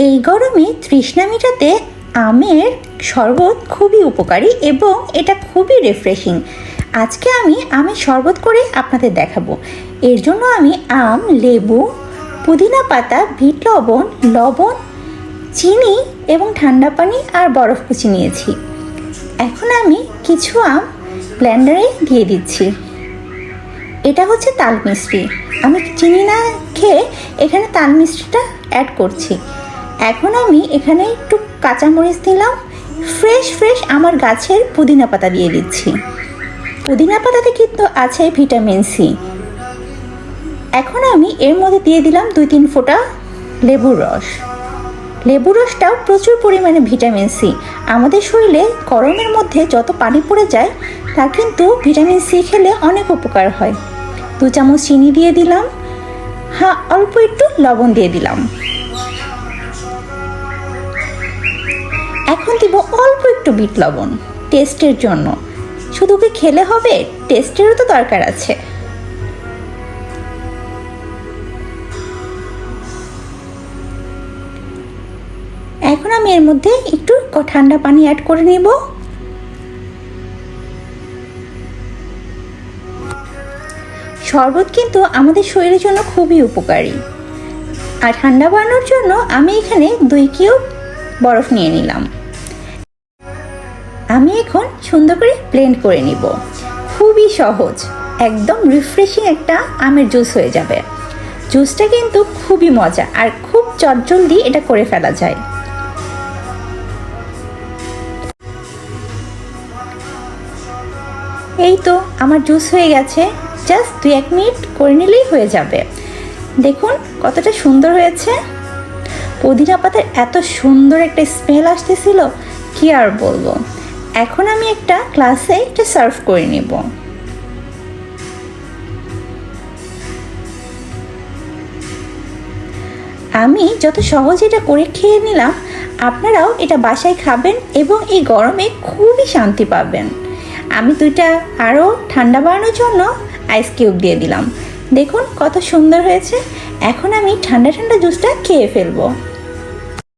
এই গরমে তৃষ্ণা মেটাতে আমের শরবত খুবই উপকারী এবং এটা খুবই রিফ্রেশিং। আজকে আমি আমের শরবত করে আপনাদের দেখাবো। এর জন্য আমি আম, লেবু, পুদিনা পাতা, বিট লবণ, লবণ, চিনি এবং ঠান্ডা পানি আর বরফ কুচি নিয়েছি। এখন আমি কিছু আম ব্লেন্ডারে দিয়ে দিচ্ছি। এটা হচ্ছে তাল মিষ্টি। আমি চিনি না খেয়ে এখানে তাল মিষ্টিটা অ্যাড করছি। এখন আমি এখানে একটু কাঁচামরিচ দিলাম, ফ্রেশ আমার গাছের পুদিনা পাতা দিয়ে দিচ্ছি। পুদিনা পাতাতে কিন্তু আছে ভিটামিন সি। এখন আমি এর মধ্যে দিয়ে দিলাম 2-3 ফোঁটা লেবুর রস। লেবুর রসটাও প্রচুর পরিমাণে ভিটামিন সি। আমাদের শরীরে গরমের মধ্যে যত পানি পড়ে যায় তা কিন্তু ভিটামিন সি খেলে অনেক উপকার হয়। 2 চামচ চিনি দিয়ে দিলাম, অল্প একটু লবণ দিয়ে দিলাম। এখন দিব অল্প একটু বিট লবণ টেস্টের জন্য। শুধু কি খেলে হবে? টেস্টেরও তো দরকার আছে। এখন আমি এর মধ্যে একটু ঠান্ডা পানি অ্যাড করে নিব। শরবত কিন্তু আমাদের শরীরের জন্য খুবই উপকারী। আর ঠান্ডা বানানোর জন্য আমি এখানে 2 কিউব বরফ নিয়ে নিলাম। আমি এখন সুন্দর করে ব্লেন্ড করে নিব। খুবই সহজ, একদম রিফ্রেশিং একটা আমের জুস হয়ে যাবে। জুসটা কিন্তু খুবই মজা আর খুব চটজলদি এটা করে ফেলা যায়। এই তো আমার জুস হয়ে গেছে। জাস্ট 2-1 মিনিট করে নিলেই হয়ে যাবে। দেখুন কতটা সুন্দর হয়েছে। পুদিনা পাতার এত সুন্দর একটা স্মেল আসতেছিল, কি আর বলবো। এখন আমি একটা গ্লাসে এটা সার্ভ করে নিব। আমি যত সহজে এটা করে খেয়ে নিলাম, আপনারাও এটা বাসায় খাবেন এবং এই গরমে খুবই শান্তি পাবেন। আমি 2টা আরও ঠান্ডা বানানোর জন্য আইস কিউব দিয়ে দিলাম। দেখুন কত সুন্দর হয়েছে। এখন আমি ঠান্ডা জুসটা খেয়ে ফেলবো।